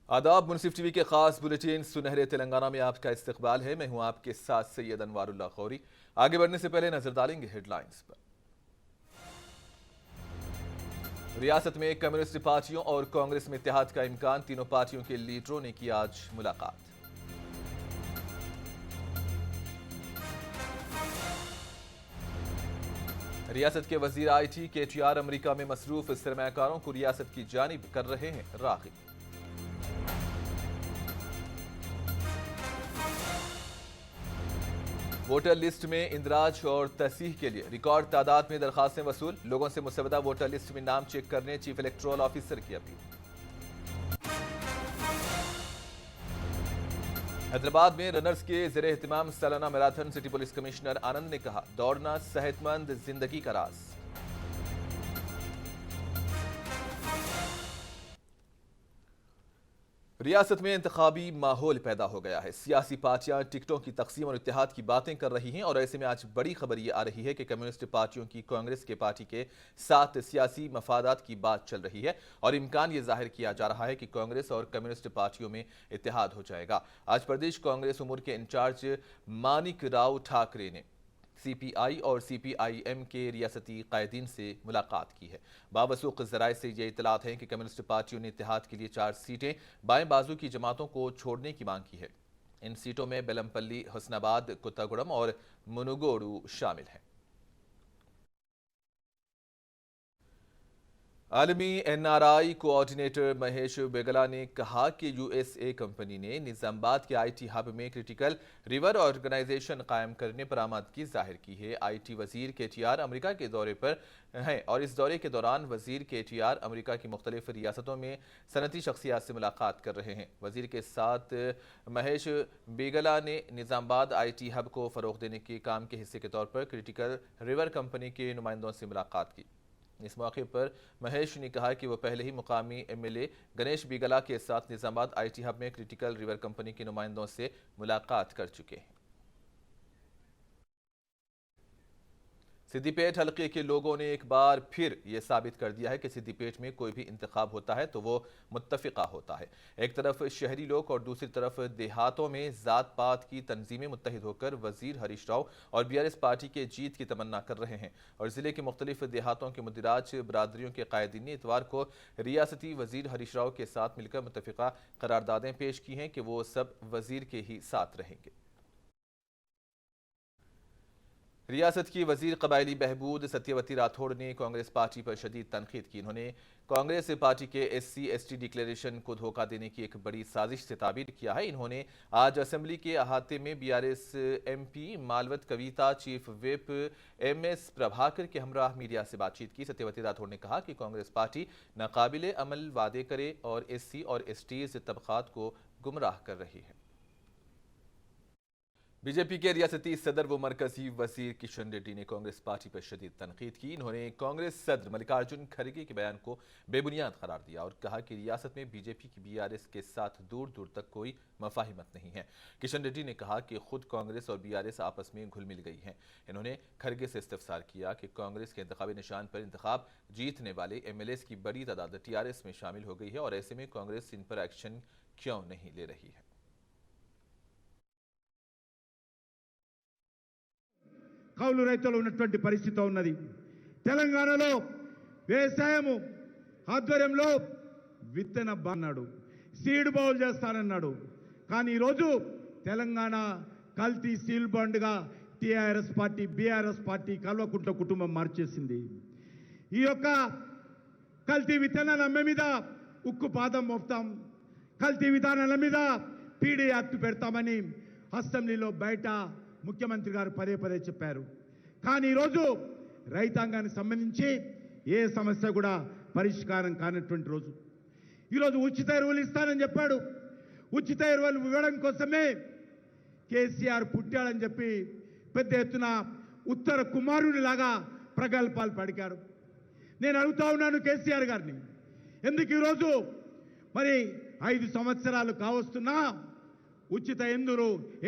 आदाब। मुनसिफ टीवी के खास बुलेटिन सुनहरे तेलंगाना में आपका इस्तकबाल है। मैं हूं आपके साथ सैयद अनवारुल्लाह खौरी। आगे बढ़ने से पहले नजर डालेंगे हेडलाइंस पर। रियासत में कम्युनिस्ट पार्टियों और कांग्रेस में इत्तेहाद का इम्कान, तीनों पार्टियों के लीडरों ने की आज मुलाकात। रियासत के वजीर IT KTR अमेरिका में मसरूफ सरमायाकारों को रियासत की जानिब कर रहे हैं राग़िब। वोटर लिस्ट में इंदराज और तसीह के लिए रिकॉर्ड तादाद में दरखास्तें वसूल, लोगों से मुसवदा वोटर लिस्ट में नाम चेक करने चीफ इलेक्टोरल ऑफिसर की अपील। हैदराबाद में रनर्स के ज़ेरे एहतिमाम सालाना मैराथन, सिटी पुलिस कमिश्नर आनंद ने कहा, दौड़ना सेहतमंद जिंदगी का राज। रियासत में इंतखाबी माहौल पैदा हो गया है। सियासी पार्टियां टिकटों की तकसीम और इत्तेहाद की बातें कर रही हैं और ऐसे में आज बड़ी खबर यह आ रही है कि कम्युनिस्ट पार्टियों की कांग्रेस के पार्टी के साथ सियासी मफादात की बात चल रही है और इम्कान यह जाहिर किया जा रहा है कि कांग्रेस और कम्युनिस्ट पार्टियों में इत्तेहाद हो जाएगा। आज प्रदेश कांग्रेस उमूर के इंचार्ज मानिक राव ठाकरे ने CPI और CPIM के रियासती कायदीन से मुलाकात की है। बावसूख ज़राए से ये इतलात हैं कि कम्युनिस्ट पार्टियों ने इत्तेहाद के लिए 4 सीटें बाएं बाजू की जमातों को छोड़ने की मांग की है। इन सीटों में बेलमपल्ली, हुस्नाबाद, कुत्तागुड़म और मुनुगोडू शामिल हैं। आलमी NRI कोऑर्डिनेटर महेश बेगला ने कहा कि USA कंपनी ने निजामाबाद के IT हब में क्रिटिकल रिवर ऑर्गेनाइजेशन कायम करने पर आमादगी जाहिर की है। IT वजीर KTR अमेरिका के दौरे पर हैं और इस दौरे के दौरान वजीर KTR अमेरिका की मुख्तलिफ रियासतों में सनती शख्सियात से मुलाकात कर रहे हैं। वजीर के साथ महेश बेगला ने निजामाबाद IT हब को फ़रोग देने के काम के हिस्से के तौर पर क्रिटिकल रिवर कंपनी के नुमाइंदों से मुलाकात की। इस मौके पर महेश ने कहा कि वह पहले ही मुकामी MLA गणेश बिगला के साथ निजामाबाद IT हब में क्रिटिकल रिवर कंपनी के नुमाइंदों से मुलाकात कर चुके हैं। सिद्दीपेट हल्के के लोगों ने एक बार फिर ये साबित कर दिया है कि सिद्दीपेट में कोई भी इंतखाब होता है तो वो मुत्तफिका होता है। एक तरफ शहरी लोग और दूसरी तरफ देहातों में जात पात की तंजीमें मुत्तहिद होकर वजीर हरीश राव और BRS पार्टी के जीत की तमन्ना कर रहे हैं और जिले के मुख्तलिफ देहातों के मुदिराज बरादरियों के कायदीन ने इतवार को रियासती वजीर हरीश राव के साथ मिलकर मुत्तफिका करारदादें पेश की हैं कि वो सब वजीर के ही साथ रहेंगे। रियासत की वजीर कबायली बहबूद सत्यवती राठौड़ ने कांग्रेस पार्टी पर शदीद तनकीद की। उन्होंने कांग्रेस पार्टी के SC/ST डिक्लेरेशन को धोखा देने की एक बड़ी साजिश से ताबीर किया है। इन्होंने आज असेंबली के अहाते में BRS MP मालवत कविता, चीफ व्हिप MS प्रभाकर के हमराह मीडिया से बातचीत की। सत्यवती राठौड़ ने कहा कि कांग्रेस पार्टी नाकाबिले अमल वादे करे और SC और ST तबकात को गुमराह कर रही है। बीजेपी के रियासती सदर व मरकजी वजीर किशन रेड्डी ने कांग्रेस पार्टी पर शदीद तनकीद की। इन्होंने कांग्रेस सदर मल्लिकार्जुन खड़गे के बयान को बेबुनियाद करार दिया और कहा कि रियासत में बीजेपी की BRS के साथ दूर दूर तक कोई मफाहिमत नहीं है। किशन रेड्डी ने कहा कि खुद कांग्रेस और BRS आपस में घुल मिल गई हैं। इन्होंने खड़गे से इस्तफसार किया कि कांग्रेस के इंतखाबी निशान पर इंतखाब जीतने वाले MLAs की बड़ी तादाद TRS में शामिल हो गई है और ऐसे में कांग्रेस इन पर एक्शन क्यों नहीं ले रही है। కౌలు రైతులు ఉన్నటువంటి పరిస్థితి ఉన్నది। తెలంగాణలో వ్యవసాయము ఆధ్వర్యంలో విత్తన బాన్నాడు, సీడ్ బౌల్ చేస్తానన్నాడు। కానీ ఈరోజు తెలంగాణ కల్తీ సీల్ బాండ్గా TRS party BRS party Kalvakuntla కుటుంబం మార్చేసింది। ఈ యొక్క కల్తీ విత్తనాల అమ్మే మీద ఉక్కు పాదం మోపుతాం, కల్తీ విధానాల మీద PD యాక్ట్ పెడతామని అసెంబ్లీలో బయట ముఖ్యమంత్రి గారు పదే పదే చెప్పారు। కానీ ఈరోజు రైతాంగానికి సంబంధించి ఏ సమస్య కూడా పరిష్కారం కానటువంటి రోజు। ఈరోజు ఉచిత ఎరువులు ఇస్తానని చెప్పాడు। ఉచిత ఎరువులు ఇవ్వడం కోసమే కేసీఆర్ పుట్టాడని చెప్పి పెద్ద ఎత్తున ఉత్తర కుమారునిలాగా ప్రగల్భాలు పలికారు। నేను అడుగుతా ఉన్నాను కేసీఆర్ గారిని, ఎందుకు ఈరోజు మరి 5 సంవత్సరాలు కావస్తున్నా ఉచిత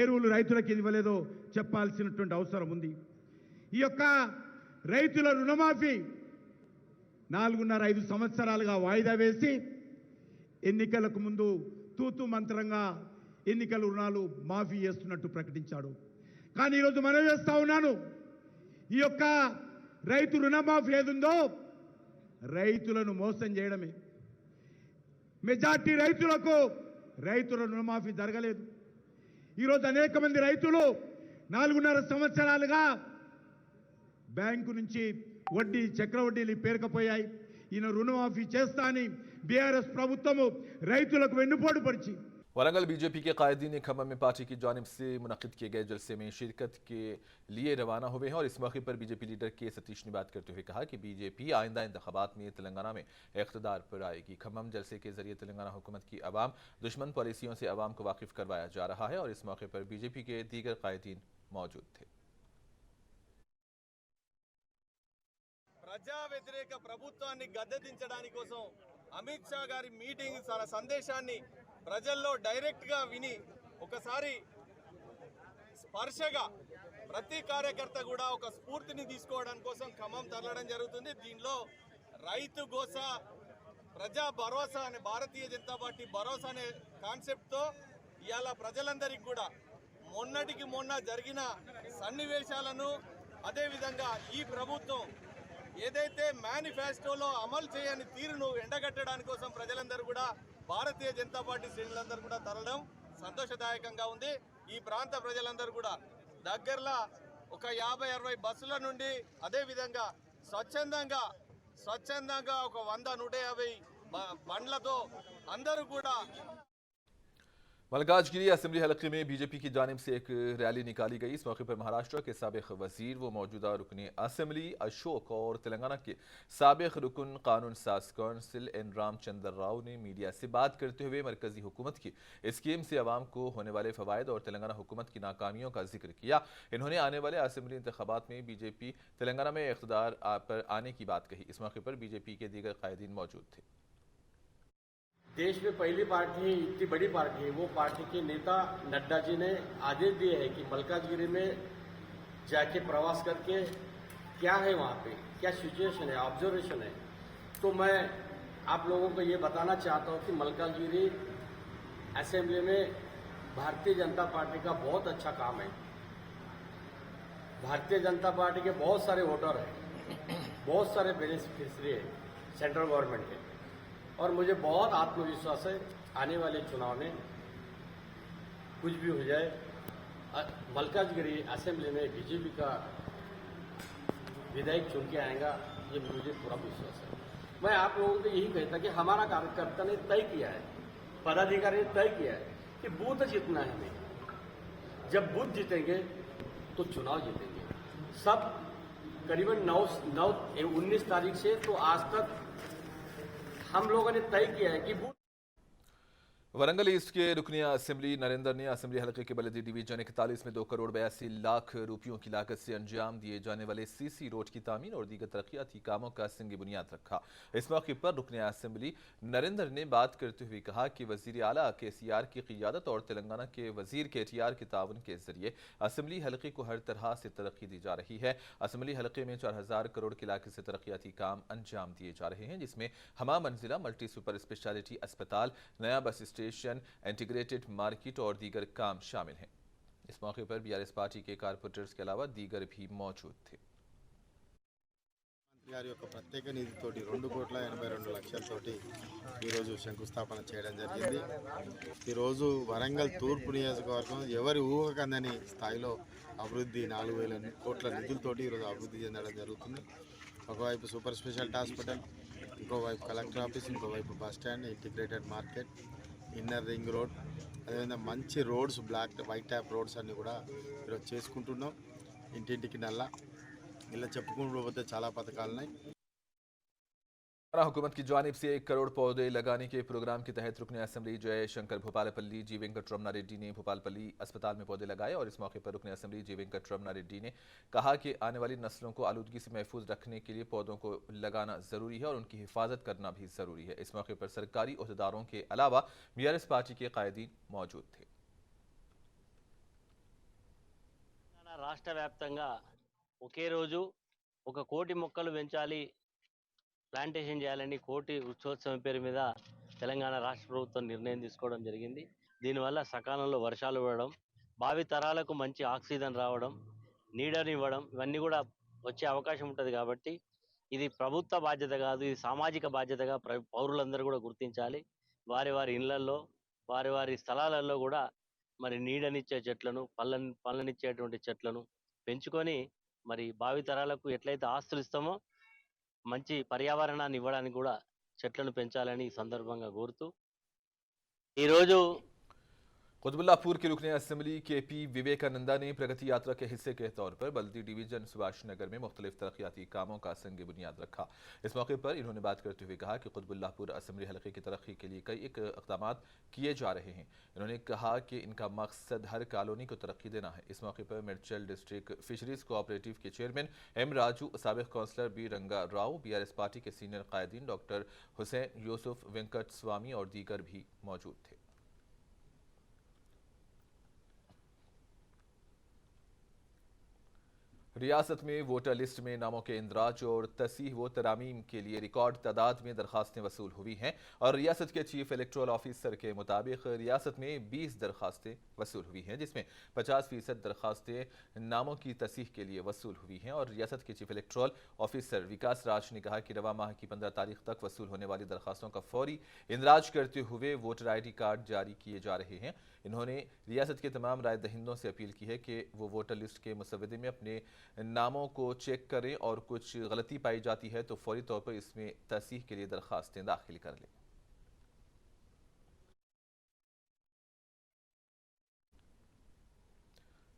ఎరువులు రైతులకు ఇవ్వలేదో చెప్పాల్సినటువంటి అవసరం ఉంది। ఈ యొక్క రైతుల రుణమాఫీ 4.5 సంవత్సరాలుగా వాయిదా వేసి ఎన్నికలకు ముందు తూతు మంత్రంగా ఎన్నికల రుణాలు మాఫీ చేస్తున్నట్టు ప్రకటించాడు. కానీ ఈరోజు మనం చేస్తా ఉన్నాను, ఈ యొక్క రైతు రుణమాఫీ ఏదుందో రైతులను మోసం చేయడమే. మెజార్టీ రైతులకు రైతుల రుణమాఫీ జరగలేదు. ఈరోజు అనేక మంది రైతులు 4.5 సంవత్సరాలుగా బ్యాంకు నుంచి వడ్డీ చక్రవడ్డీలు పేరుకపోయాయి. ఈయన రుణమాఫీ చేస్తా అని బీఆర్ఎస్ ప్రభుత్వము రైతులకు వెన్నుపోటు పరిచి वरंगल बीजेपी के कायदीन खम्मम में पार्टी की जानिब से मुनक़िद किए गए जलसे में शिरकत के लिए रवाना हुए हैं और इस मौके पर बीजेपी लीडर के सतीश ने बात करते हुए कहा कि बीजेपी आइंदा इंतखाबात में तेलंगाना में इक़्तिदार पर आएगी। खम्मम जलसे के जरिए तेलंगाना हुकूमत की अवाम दुश्मन पॉलिसियों से अवाम को वाकिफ करवाया जा रहा है और इस मौके पर बीजेपी के दीगर कायदीन मौजूद थे। ప్రజా వ్యతిరేక ప్రభుత్వాన్ని గద్దెదించడానికి కోసం అమిత్ షా గారి మీటింగ్ సందేశాన్ని ప్రజల్లో డైరెక్ట్ గా విని ఒకసారి స్పర్శగా ప్రతి కార్యకర్త కూడా ఒక స్ఫూర్తిని తీసుకోవడం కోసం ఖమ్మం తరలడం జరుగుతుంది. దీనిలో రైతు గోస ప్రజా భరోసా అనే భారతీయ జనతా పార్టీ భరోసా అనే కాన్సెప్ట్ తో ఇవాళ ప్రజలందరికీ కూడా మొన్నటికి మొన్న జరిగిన సన్నివేశాలను అదే విధంగా ఈ ప్రభుత్వం ఏదైతే మేనిఫెస్టోలో అమలు చేయని తీరును ఎండగట్టడానికి కోసం ప్రజలందరూ కూడా భారతీయ జనతా పార్టీ శ్రేణులందరూ కూడా తరలడం సంతోషదాయకంగా ఉంది. ఈ ప్రాంత ప్రజలందరూ కూడా దగ్గరలో ఒక 50-60 బస్సుల నుండి అదే విధంగా స్వచ్ఛందంగా ఒక 100-150 బండ్లతో అందరూ కూడా मलकाजगिरी असेंबली हलके में बीजेपी की जानिब से एक रैली निकाली गई। इस मौके पर महाराष्ट्र के साबिक वजीर व मौजूदा रुकन असेंबली अशोक और तेलंगाना के साबिक रुकन कानून साज कौंसिल एन रामचंद्र राव ने मीडिया से बात करते हुए मरकजी हुकूमत की स्कीम से अवाम को होने वाले फवायद और तेलंगाना हुकूमत की नाकामियों का जिक्र किया। इन्होंने आने वाले असेंबली इंतखाबात में बीजेपी तेलंगाना में इक़्तिदार पर आने की बात कही। इस मौके पर बीजेपी के दीगर कायदीन मौजूद थे। देश में पहली पार्टी, इतनी बड़ी पार्टी है, वो पार्टी के नेता नड्डा जी ने आदेश दिए है कि मलकाजगिरी में जाके प्रवास करके क्या है वहाँ पे, क्या सिचुएशन है, ऑब्जर्वेशन है। तो मैं आप लोगों को ये बताना चाहता हूँ कि मलकाजगिरी असेंबली में भारतीय जनता पार्टी का बहुत अच्छा काम है। भारतीय जनता पार्टी के बहुत सारे वोटर हैं, बहुत सारे बेनिफिशियरी है सेंट्रल गवर्नमेंट के, और मुझे बहुत आत्मविश्वास है आने वाले चुनाव में कुछ भी हो जाए मलकाजगिरी असेंबली में बीजेपी का विधायक चुन के आएगा, ये मुझे पूरा विश्वास है। मैं आप लोगों को यही कहता कि हमारा कार्यकर्ता ने तय किया है, पदाधिकारी ने तय किया है कि बूथ जीतना है हमें। जब बूथ जीतेंगे तो चुनाव जीतेंगे। सब करीबन 19 तारीख से तो आज तक हम लोगों ने तय किया है कि वरंगल ईस्ट के रुकनिया असेंबली नरेंद्र ने असेंबली हलके के बलदी डिवीजन 41 में 2 करोड़ 82 लाख रुपयों की लागत से अंजाम दिए जाने वाले सीसी रोड की तामीर और दीगर तरक्याती कामों का संग बुनियाद रखा। इस मौके पर रुकनिया असेंबली नरेंद्र ने बात करते हुए कहा कि वजीर आला KCR की क़ियादत और तेलंगाना के वजीर KTR के ताउन के जरिए असेंबली हलके को हर तरह से तरक्की दी जा रही है। असेंबली हलके में 4000 करोड़ की लागत से तरक्याती काम अंजाम दिए जा रहे हैं, जिसमें हमा मंजिला मल्टी सुपर स्पेशलिटी अस्पताल, नया बस स्टेशन, इंटीग्रेटेड मार्केट और दीगर काम शामिल हैं। इस मौके पर बीआरएस पार्टी के कारपोरेटर्स के अलावा दीगर भी मौजूद थे। గారి యొక్క ప్రత్యేక నిధితోటి 2,82 లక్షలతోటి ఈరోజు శంకుస్థాపన చేయడం జరిగింది. ఈరోజు వరంగల్ తూర్పు నియోజకవర్గం ఎవరి ఊహకందని స్థాయిలో అభివృద్ధి 4,000 కోట్ల నిధులతోటి ఈరోజు అభివృద్ధి చెందడం జరుగుతుంది. ఒకవైపు సూపర్ స్పెషాలిటీ హాస్పిటల్, ఇంకోవైపు కలెక్టర్ ఆఫీస్, ఇంకోవైపు bus stand, integrated market, inner ring road, అదేవిధంగా మంచి రోడ్స్, వైట్ ట్యాప్ రోడ్స్ అన్నీ కూడా ఈరోజు చేసుకుంటున్నాం. ఇంటింటికి నల్ల ఇలా చెప్పుకుంటూ పోతే చాలా పథకాలు ఉన్నాయి. हुकूमत की जानिब से 1 करोड़ पौधे लगाने के प्रोग्राम के तहत रुकन असेंबली जयशंकर भूपालपल्ली जी वेंकटरमना रेड्डी ने भूपालपल्ली अस्पताल में पौधे लगाए और इस मौके पर रुकन असेंबली जी वेंकटरमना रेड्डी ने कहा कि आने वाली नस्लों को आलूदगी से महफूज रखने के लिए पौधों को लगाना ज़रूरी है और उनकी हिफाजत करना भी ज़रूरी है। इस मौके पर सरकारी ओहदेदारों के अलावा बीआरएस पार्टी के कायदीन मौजूद थे। రాష్ట్ర వ్యాప్తంగా ఒకే రోజు 1 కోటి మొక్కలు పెంచాలి, ప్లాంటేషన్ చేయాలని కోటి వృక్షోత్సవం పేరు మీద తెలంగాణ రాష్ట్ర ప్రభుత్వం నిర్ణయం తీసుకోవడం జరిగింది. దీనివల్ల సకాలంలో వర్షాలు పడడం, భావి తరాలకు మంచి ఆక్సిజన్ రావడం, నీడనివ్వడం ఇవన్నీ కూడా వచ్చే అవకాశం ఉంటుంది. కాబట్టి ఇది ప్రభుత్వ బాధ్యత కాదు, ఇది సామాజిక బాధ్యతగా పౌరులందరూ కూడా గుర్తించాలి. వారి వారి ఇళ్లల్లో, వారి వారి స్థలాలలో కూడా మరి నీడనిచ్చే చెట్లను, పళ్ళనిచ్చేటువంటి చెట్లను పెంచుకొని మరి భావి తరాలకు ఎట్లయితే ఆస్తులు ఇస్తామో మంచి పర్యావరణాన్ని ఇవ్వడానికి కూడా చెట్లను పెంచాలని ఈ సందర్భంగా కోరుతూ ఈరోజు कुतुबुल्लाहपुर के रुकने असेंबली KP विवेकानंदा ने प्रगति यात्रा के हिस्से के तौर पर बल्दी डिवीजन सुभाष नगर में मुख्तलिफ तरक्याती कामों का संग बुनियाद रखा। इस मौके पर इन्होंने बात करते हुए कहा कि कुतुबुल्लाहपुर असेंबली हलके की तरक्की के लिए कई इकदाम किए जा रहे हैं। इन्होंने कहा कि इनका मकसद हर कॉलोनी को तरक्की देना है। इस मौके पर मिर्चल डिस्ट्रिक्ट फिशरीज कोऑपरेटिव के चेयरमैन M राजू, साबिक काउंसलर B रंगा राव, BRS पार्टी के सीनियर कायदीन डॉक्टर हुसैन यूसुफ, वेंकट स्वामी और दीगर भी मौजूद थे। रियासत में वोटर लिस्ट में नामों के इंदराज और तसीह व तरामीम के लिए रिकॉर्ड तादाद में दरखास्तें वसूल हुई हैं और रियासत के चीफ इलेक्टोरल ऑफिसर के मुताबिक रियासत में 20 दरखास्तें वसूल हुई हैं, जिसमें 50% दरखास्तें नामों की तसीह के लिए वसूल हुई हैं। और रियासत के चीफ इलेक्टोरल ऑफिसर विकास राज ने कहा कि रवा माह की 15 तारीख तक वसूल होने वाली दरखास्तों का फौरी इंदराज करते हुए वोटर ID कार्ड जारी किए जा रहे हैं। इन्होंने रियासत के तमाम राय दहिंदों से अपील की है कि वो वोटर लिस्ट के मुसवदे में अपने नामों को चेक करें और कुछ गलती पाई जाती है तो फौरी तौर पर इसमें तसीह के लिए दरखास्तें दाखिल कर लें।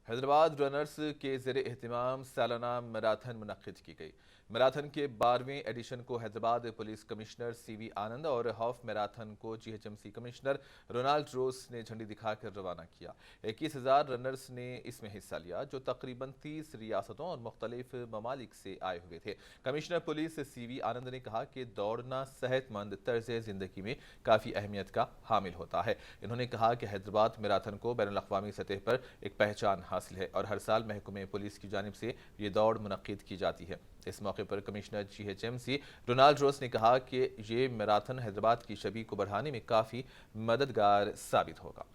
हैदराबाद रनर्स के ज़ेरे एहतिमाम सालाना मैराथन मुनक्किद की गई। मैराथन के 12वें एडिशन को हैदराबाद पुलिस कमिश्नर CV आनंद और हाफ मैराथन को GHMC कमिश्नर रोनाल्ड रोस ने झंडी दिखाकर रवाना किया। 21,000 रनर्स ने इसमें हिस्सा लिया, जो तकरीबन 30 रियासतों और मुख्तलिफ ममालिक से आए हुए थे। कमिश्नर पुलिस CV आनंद ने कहा कि दौड़ना सेहतमंद तर्ज ज़िंदगी में काफ़ी अहमियत का हामिल होता है। इन्होंने कहा कि हैदराबाद मैराथन को बैनुल-अक़वामी सतह पर एक पहचान हासिल है और हर साल महकमे पुलिस की जानिब से ये दौड़ मुनक्किद की जाती है। इस मौके पर कमिश्नर GHMC रोनाल्ड रोस ने कहा कि ये मैराथन हैदराबाद की छवि को बढ़ाने में काफ़ी मददगार साबित होगा।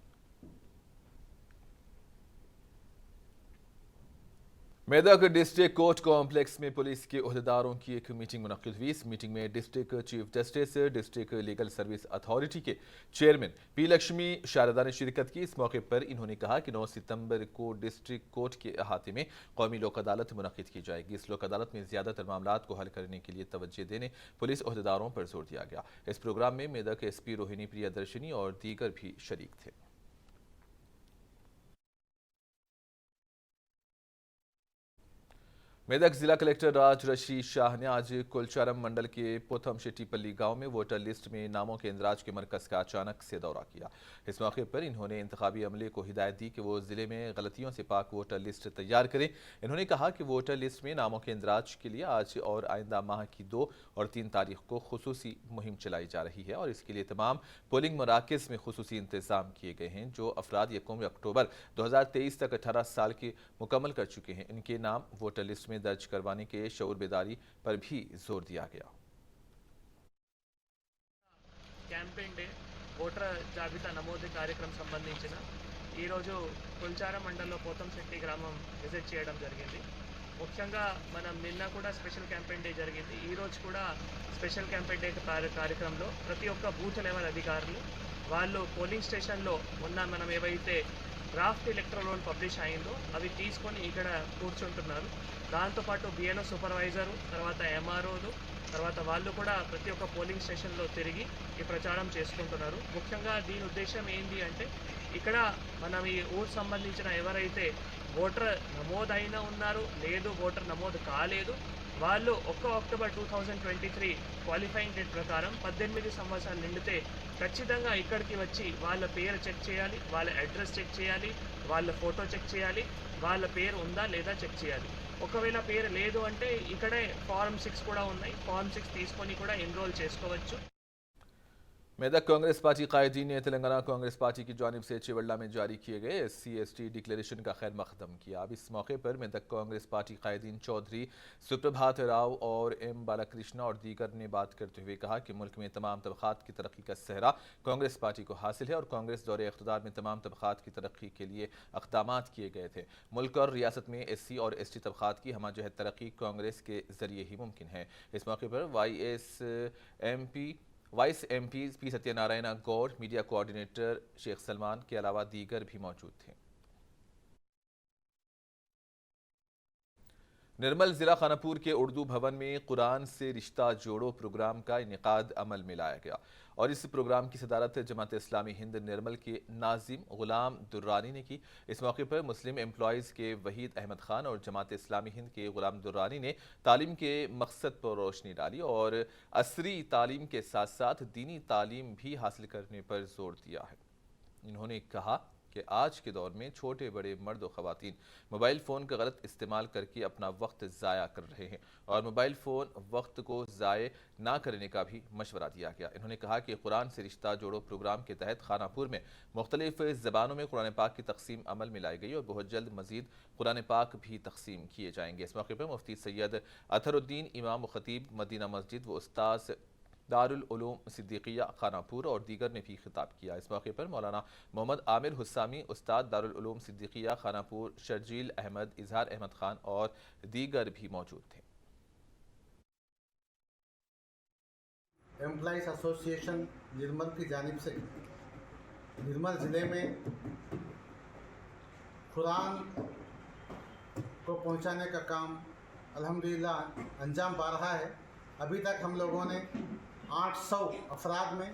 मेदक डिस्ट्रिक्ट कोर्ट कॉम्प्लेक्स में पुलिस के ओहदेदारों की एक मीटिंग मुनक्किद हुई। इस मीटिंग में district chief justice, district legal service authority के चेयरमैन P लक्ष्मी शारदा ने शिरकत की। इस मौके पर इन्होंने कहा कि 9 सितंबर को डिस्ट्रिक्ट कोर्ट के अहाते में कौमी लोक अदालत मुनक्किद की जाएगी। इस लोक अदालत में ज़्यादातर मामलात को हल करने के लिए तवज्जो देने पुलिस ओहदेदारों पर जोर दिया गया। इस प्रोग्राम में मेदक SP रोहिणी प्रियदर्शनी और दीगर भी शरीक थे। मेदक जिला कलेक्टर राज रशीद शाह ने आज कुलचारम मंडल के पोथम शेट्टीपल्ली गांव में वोटर लिस्ट में नामों के इंदराज के मरकज़ का अचानक से दौरा किया। इस मौके पर इन्होंने इंतखाबी अमले को हिदायत दी कि वो ज़िले में गलतियों से पाक वोटर लिस्ट तैयार करें। इन्होंने कहा कि वोटर लिस्ट में नामों के इंदराज के लिए आज और आइंदा माह की 2 और 3 तारीख को खुसूसी मुहिम चलाई जा रही है और इसके लिए तमाम पोलिंग मराकज़ में खुसूसी इंतज़ाम किए गए हैं। जो अफराद 1 अक्टूबर 2023 तक 18 साल के मुकम्मल कर चुके हैं, इनके नाम वोटर लिस्ट में दर्ज करवाने के शऊर बेदारी पर भी जोर दिया गया। క్యాంపెయిన్ డే ఓటర్ జాబితా నమోదు కార్యక్రమం సంబంధించిన ఈరోజు కుల్చారం మండలంలో పోతంశెట్టి గ్రామం విజిట్ చేయడం జరిగింది. ముఖ్యంగా మనం నిన్న కూడా స్పెషల్ క్యాంపెయిన్ డే జరిగింది. ఈరోజు కూడా స్పెషల్ క్యాంపెయిన్ డే కార్యక్రమంలో ప్రతి ఒక్క బూత్ లెవెల్ అధికారులు వాళ్ళు పోలింగ్ స్టేషన్లో ఉన్న మనం ఏవైతే డ్రాఫ్ట్ ఎలక్టరల్ రోల్ పబ్లిష్ అయిందో అవి తీసుకొని ఇక్కడ కూర్చుంటున్నారు. దాంతోపాటు BLO సూపర్వైజరు, తర్వాత MROలు, తర్వాత వాళ్ళు కూడా ప్రతి ఒక్క పోలింగ్ స్టేషన్లో తిరిగి ఈ ప్రచారం చేసుకుంటున్నారు. ముఖ్యంగా దీని ఉద్దేశం ఏంటి అంటే ఇక్కడ మనం ఈ ఊరు సంబంధించిన ఎవరైతే ఓటర్ నమోదైనా ఉన్నారు, లేదు ఓటర్ నమోదు కాలేదు, వాళ్ళు 1 అక్టోబర్ 2023 క్వాలిఫైయింగ్ డేట్ ప్రకారం 18 సంవత్సరాలు నిండితే ఖచ్చితంగా ఇక్కడికి వచ్చి వాళ్ళ పేరు చెక్ చేయాలి, వాళ్ళ అడ్రస్ చెక్ చేయాలి, వాళ్ళ ఫోటో చెక్ చేయాలి, వాళ్ళ పేరు ఉందా లేదా చెక్ చేయాలి. ఒకవేళ పేరు లేదు అంటే ఇక్కడే ఫారం 6 కూడా ఉన్నాయి, ఫారం 6 తీసుకొని కూడా ఎన్రోల్ చేసుకోవచ్చు. मेदक कांग्रेस पार्टी कायदीन ने तेलंगाना कांग्रेस पार्टी की जानिब से चिवल्ला में जारी किए गए SC/ST डिक्लेरेशन का खैर मकदम किया। अब इस मौके पर मेदक कांग्रेस पार्टी कायदीन चौधरी सुप्रभात राव और M बालाकृष्णा और दीगर ने बात करते हुए कहा कि मुल्क में तमाम तबकात की तरक्की का सेहरा कांग्रेस पार्टी को हासिल है और कांग्रेस दौरे इख्तिदार में तमाम तबकात की तरक्की के लिए इक़दामात किए गए थे। मुल्क और रियासत में SC और ST तबकात की हमाजहत तरक्की कांग्रेस के जरिए ही मुमकिन है। इस मौके पर vice MP P Satyanarayana Goud, media coordinator Shaikh Salman के अलावा दीगर भी मौजूद थे। निर्मल जिला खानापुर के उर्दू भवन में कुरान से रिश्ता जोड़ो प्रोग्राम का इनेकाद अमल में लाया गया और इस प्रोग्राम की सदारत जमात इस्लामी हिंद निर्मल के नाजिम गुलाम दुर्रानी ने की। इस मौके पर मुस्लिम एम्प्लॉयज़ के वहीद अहमद खान और जमात इस्लामी हिंद के गुलाम दुर्रानी ने तालीम के मकसद पर रोशनी डाली और असरी तालीम के साथ साथ दीनी तालीम भी हासिल करने पर जोर दिया है। इन्होंने कहा कि आज के दौर में छोटे बड़े मर्द और ख़वातीन मोबाइल फ़ोन का गलत इस्तेमाल करके अपना वक्त ज़ाया कर रहे हैं और मोबाइल फ़ोन वक्त को ज़ाय ना करने का भी मशवरा दिया गया। इन्होंने कहा कि कुरान से रिश्ता जोड़ो प्रोग्राम के तहत खानापुर में मुख्तलिफ ज़बानों में कुरान पाक की तकसीम अमल में लाई गई और बहुत जल्द मज़ीद कुरान पाक भी तकसीम किए जाएंगे। इस मौके पर मुफ्ती सैयद अतरुद्दीन इमाम व ख़तीब मदीना मस्जिद व उस्ताद दारुल उलूम सिद्दीकिया खानापुर और दीगर ने भी खिताब किया। इस मौके पर मौलाना मोहम्मद आमिर हुस्सामी उस्ताद दारुल उलूम सिद्दीकिया खानापुर, शर्जील अहमद, इजहार अहमद खान और दीगर भी मौजूद थे। एम्प्लॉइज़ एसोसिएशन निर्मल की जानिब से निर्मल ज़िले में कुरान को पहुंचाने का काम अल्हम्दुलिल्लाह अंजाम पा रहा है। अभी तक हम लोगों ने 800 अफराद में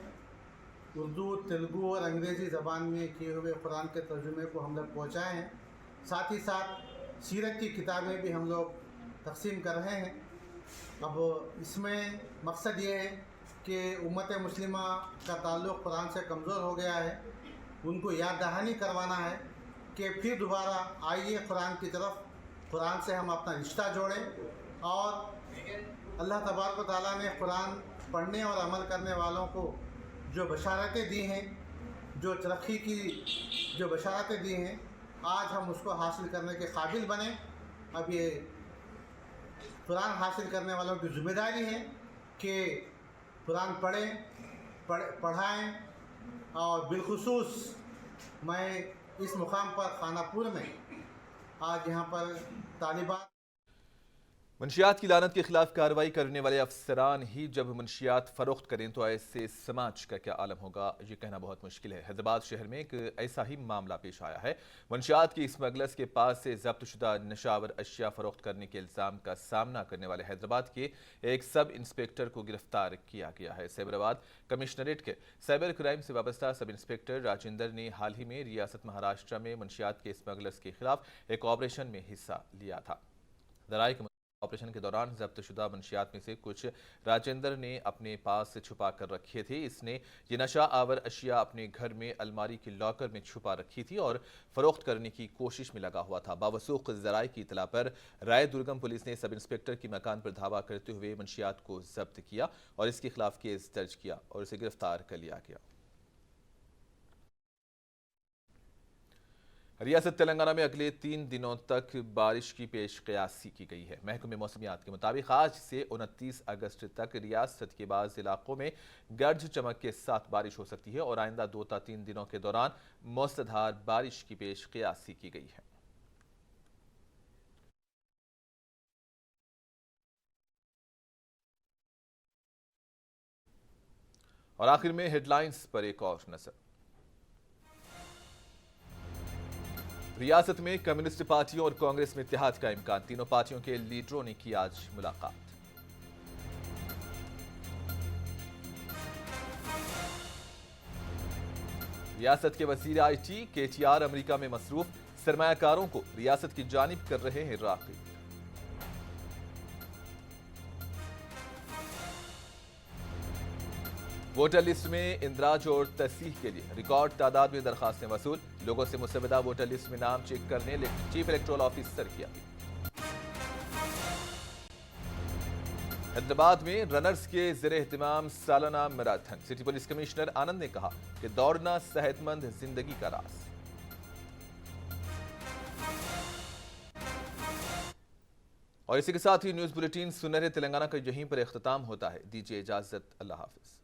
उर्दू, तेलुगु और अंग्रेज़ी ज़बान में किए हुए कुरान के तर्जुमे को हम लोग पहुँचाए हैं। साथ ही साथ सीरत की किताबें भी हम लोग तकसीम कर रहे हैं। अब इसमें मकसद ये है कि उम्मत मुस्लिमा का ताल्लुक़ कुरान से कमज़ोर हो गया है, उनको याद दहानी करवाना है कि फिर दोबारा आइए कुरान की तरफ, कुरान से हम अपना रिश्ता जोड़ें। और अल्लाह तबारक व तआला ने कुरान पढ़ने और अमल करने वालों को जो बशारतें दी हैं, जो तरक्की की जो बशारतें दी हैं, आज हम उसको हासिल करने के काबिल बने। अब ये कुरान हासिल करने वालों की ज़िम्मेदारी है कि कुरान पढ़ाएं और बिलखुसूस मैं इस मुकाम पर खानापुर में आज यहाँ पर तालिबात मंशियात की लानत के खिलाफ कार्रवाई करने वाले अफसरान ही जब मंशियात फरोख्त करें तो ऐसे समाज का क्या आलम होगा, ये कहना बहुत मुश्किल है। हैदराबाद शहर में एक ऐसा ही मामला पेश आया है। मंशियात की स्मगलर्स के पास से जब्त शुदा नशावर अशिया फरोख्त करने के इल्ज़ाम का सामना करने वाले हैदराबाद के एक सब इंस्पेक्टर को गिरफ्तार किया गया है। साइबराबाद कमिश्नरेट के साइबर क्राइम से वाबस्ता सब इंस्पेक्टर राजेंद्र ने हाल ही में रियासत महाराष्ट्र में मंशियात के स्मगलर्स के खिलाफ एक ऑपरेशन में हिस्सा लिया था। दराई ऑपरेशन के दौरान जब्त शुदा मंशियात में से कुछ राजेंद्र ने अपने पास से छुपा कर रखे थे। इसने ये नशा आवर अशिया अपने घर में अलमारी के लॉकर में छुपा रखी थी और फरोख्त करने की कोशिश में लगा हुआ था। बावसूख ज़राए की इतला पर राय दुर्गम पुलिस ने सब इंस्पेक्टर की मकान पर धावा करते हुए मंशियात को जब्त किया और इसके खिलाफ केस दर्ज किया और इसे गिरफ्तार कर लिया गया। रियासत तेलंगाना में अगले 3 दिनों तक बारिश की पेश क़यासी की गई है। महकमे मौसमियात के मुताबिक आज से 29 अगस्त तक रियासत के बाज़ इलाकों में गर्ज चमक के साथ बारिश हो सकती है और आइंदा 2 या 3 दिनों के दौरान मूसलाधार बारिश की पेश क़यासी की गई है। और आखिर में हेडलाइंस पर एक और नजर। रियासत में कम्युनिस्ट पार्टियों और कांग्रेस में इत्तेहाद का इम्कान, तीनों पार्टियों के लीडरों ने की आज मुलाकात। रियासत के वजीर IT KTR अमेरिका में मसरूफ, सरमायाकारों को रियासत की जानिब कर रहे हैं राग़िब। वोटर लिस्ट में इंदराज और तस्दीक के लिए रिकॉर्ड तादाद में दरखास्तें वसूल, लोगों से मुसवदा वोटर लिस्ट में नाम चेक करने चीफ इलेक्टोरल ऑफिसर की अपील। हैदराबाद में रनर्स के ज़ेरे एहतमाम सालाना मैराथन। सिटी पुलिस कमिश्नर आनंद ने कहा कि दौड़ना सेहतमंद जिंदगी का राज। और इसी के साथ ही न्यूज बुलेटिन सुनहरे तेलंगाना का यहीं पर इख्तिताम होता है। दीजिए इजाजत, अल्लाह हाफिज।